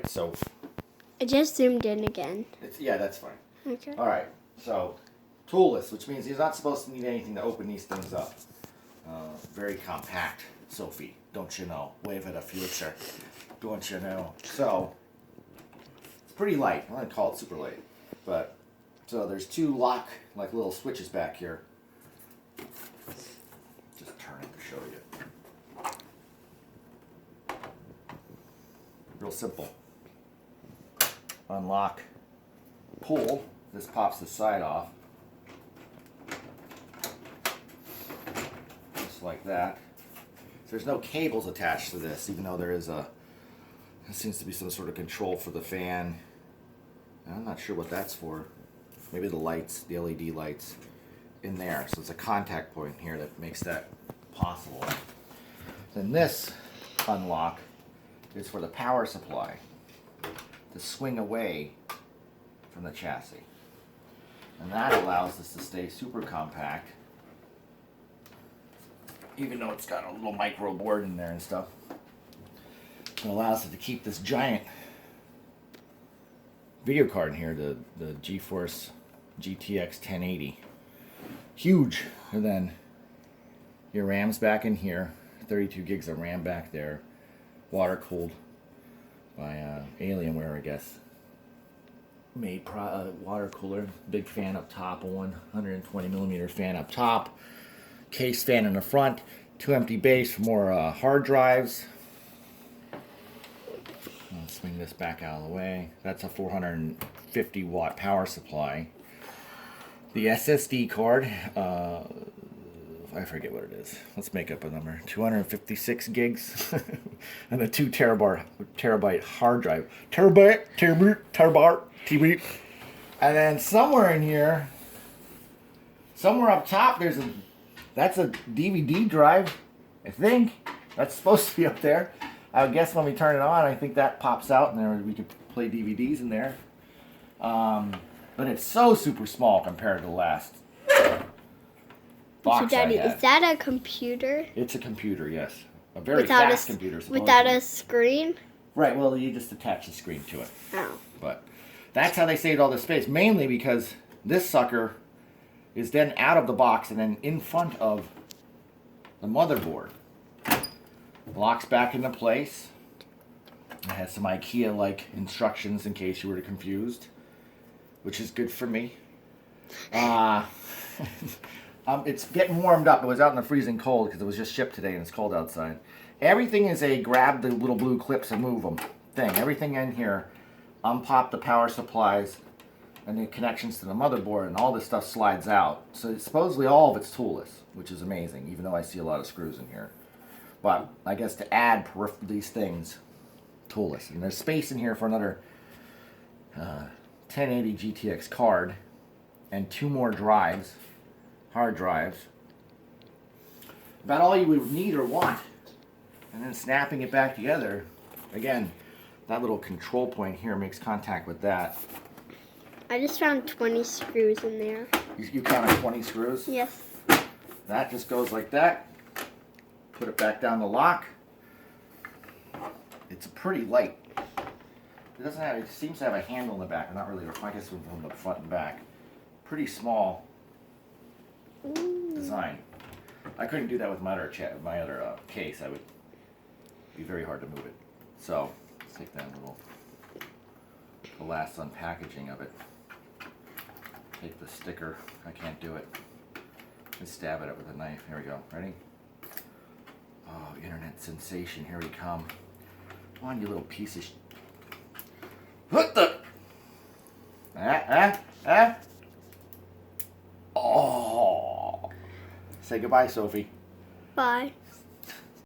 So I just zoomed in again. yeah, that's fine. Okay. All right, so toolless, which means you're not supposed to need anything to open these things up. Very compact, Sophie, don't you know? Wave at a future, don't you know? So it's pretty light. I want to call it super light, but so there's two lock like little switches back here. Just turn it to show you. Real simple. Unlock, pull. This pops the side off. Just like that. So there's no cables attached to this, even though there seems to be some sort of control for the fan. I'm not sure what that's for. Maybe the lights, the LED lights in there. So it's a contact point here that makes that possible. Then this unlock is for the power supply to swing away from the chassis. And that allows this to stay super compact, even though it's got a little micro board in there and stuff. It allows it to keep this giant video card in here, the GeForce GTX 1080. Huge. And then your RAM's back in here, 32 gigs of RAM back there, water cooled by Alienware, I guess. Made water cooler, big fan up top, a 120 millimeter fan up top, case fan in the front, two empty bays for more hard drives. I'll swing this back out of the way. That's a 450 watt power supply. The SSD card, I forget what it is. Let's make up a number. 256 gigs and a 2 terabyte hard drive. Terabyte. And then somewhere in here, somewhere up top, that's a DVD drive, I think. That's supposed to be up there. I would guess when we turn it on, I think that pops out and there we could play DVDs in there. But it's so super small compared to the last box So, Daddy, I had. is that a computer? It's a computer, yes. A very fast computer, supposedly. Without a screen? Right, well, you just attach the screen to it. Oh. But that's how they saved all this space, mainly because this sucker is then out of the box and then in front of the motherboard. Locks back into place. It has some IKEA-like instructions in case you were confused, which is good for me. It's getting warmed up. It was out in the freezing cold because it was just shipped today and it's cold outside. Everything is a grab the little blue clips and move them thing. Everything in here, unpop the power supplies and the connections to the motherboard, and all this stuff slides out. So supposedly all of it's toolless, which is amazing, even though I see a lot of screws in here. But I guess to add these things, toolless. And there's space in here for another 1080 GTX card and 2 more drives, hard drives. About all you would need or want. And then snapping it back together, again, that little control point here makes contact with that. I just found 20 screws in there. You counted 20 screws? Yes. That just goes like that. Put it back down the lock. It's pretty light. It seems to have a handle in the back, not really, I guess from the front and back. Pretty small design. I couldn't do that with my other case. I would be very hard to move it. So let's take that the last unpackaging of it. Take the sticker. I can't do it. And stab at it with a knife. Here we go. Ready? Oh, internet sensation. Here we come. Come on, you little piece of What the? Oh. Say goodbye, Sophie. Bye.